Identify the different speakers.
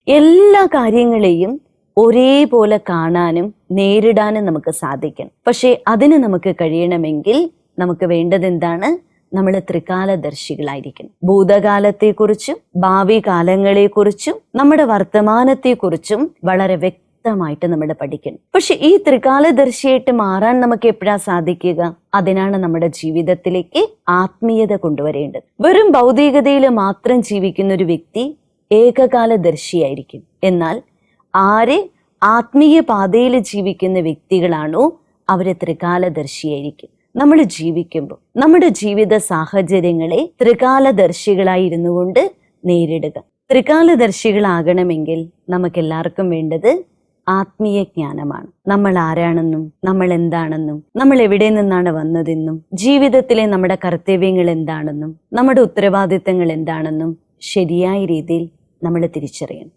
Speaker 1: എല്ലാ കാര്യങ്ങളെയും ഒരേപോലെ കാണാനും നേരിടാനും നമുക്ക് സാധിക്കണം. പക്ഷെ അതിന് നമുക്ക് കഴിയണമെങ്കിൽ നമുക്ക് വേണ്ടത് എന്താണ്? നമ്മൾ ത്രികാലദർശികളായിരിക്കണം. ഭൂതകാലത്തെക്കുറിച്ചും ഭാവി കാലങ്ങളെക്കുറിച്ചും നമ്മുടെ വർത്തമാനത്തെക്കുറിച്ചും വളരെ വ്യക്തമായിട്ട് നമ്മൾ പഠിക്കണം. പക്ഷെ ഈ ത്രികാലദർശിയായിട്ട് മാറാൻ നമുക്ക് എപ്പോഴാ സാധിക്കുക? അതിനാണ് നമ്മുടെ ജീവിതത്തിലേക്ക് ആത്മീയത കൊണ്ടുവരേണ്ടത്. വെറും ഭൗതികതയിൽ മാത്രം ജീവിക്കുന്ന ഒരു വ്യക്തി ഏകകാലദർശിയായിരിക്കും. എന്നാൽ ആര് ആത്മീയ പാതയിൽ ജീവിക്കുന്ന വ്യക്തികളാണോ അവര് ത്രികാലദർശിയായിരിക്കും. നമ്മൾ ജീവിക്കുമ്പോൾ നമ്മുടെ ജീവിത സാഹചര്യങ്ങളെ ത്രികാലദർശികളായി ഇരുന്നു കൊണ്ട് നേരിടുക. ത്രികാലദർശികളാകണമെങ്കിൽ നമുക്കെല്ലാവർക്കും വേണ്ടത് ആത്മീയ ജ്ഞാനമാണ്. നമ്മൾ ആരാണെന്നും നമ്മൾ എന്താണെന്നും നമ്മൾ എവിടെ നിന്നാണ് വന്നതെന്നും ജീവിതത്തിലെ നമ്മുടെ കർത്തവ്യങ്ങൾ എന്താണെന്നും നമ്മുടെ ഉത്തരവാദിത്തങ്ങൾ എന്താണെന്നും ശരിയായ രീതിയിൽ നമ്മൾ തിരിച്ചറിയണം.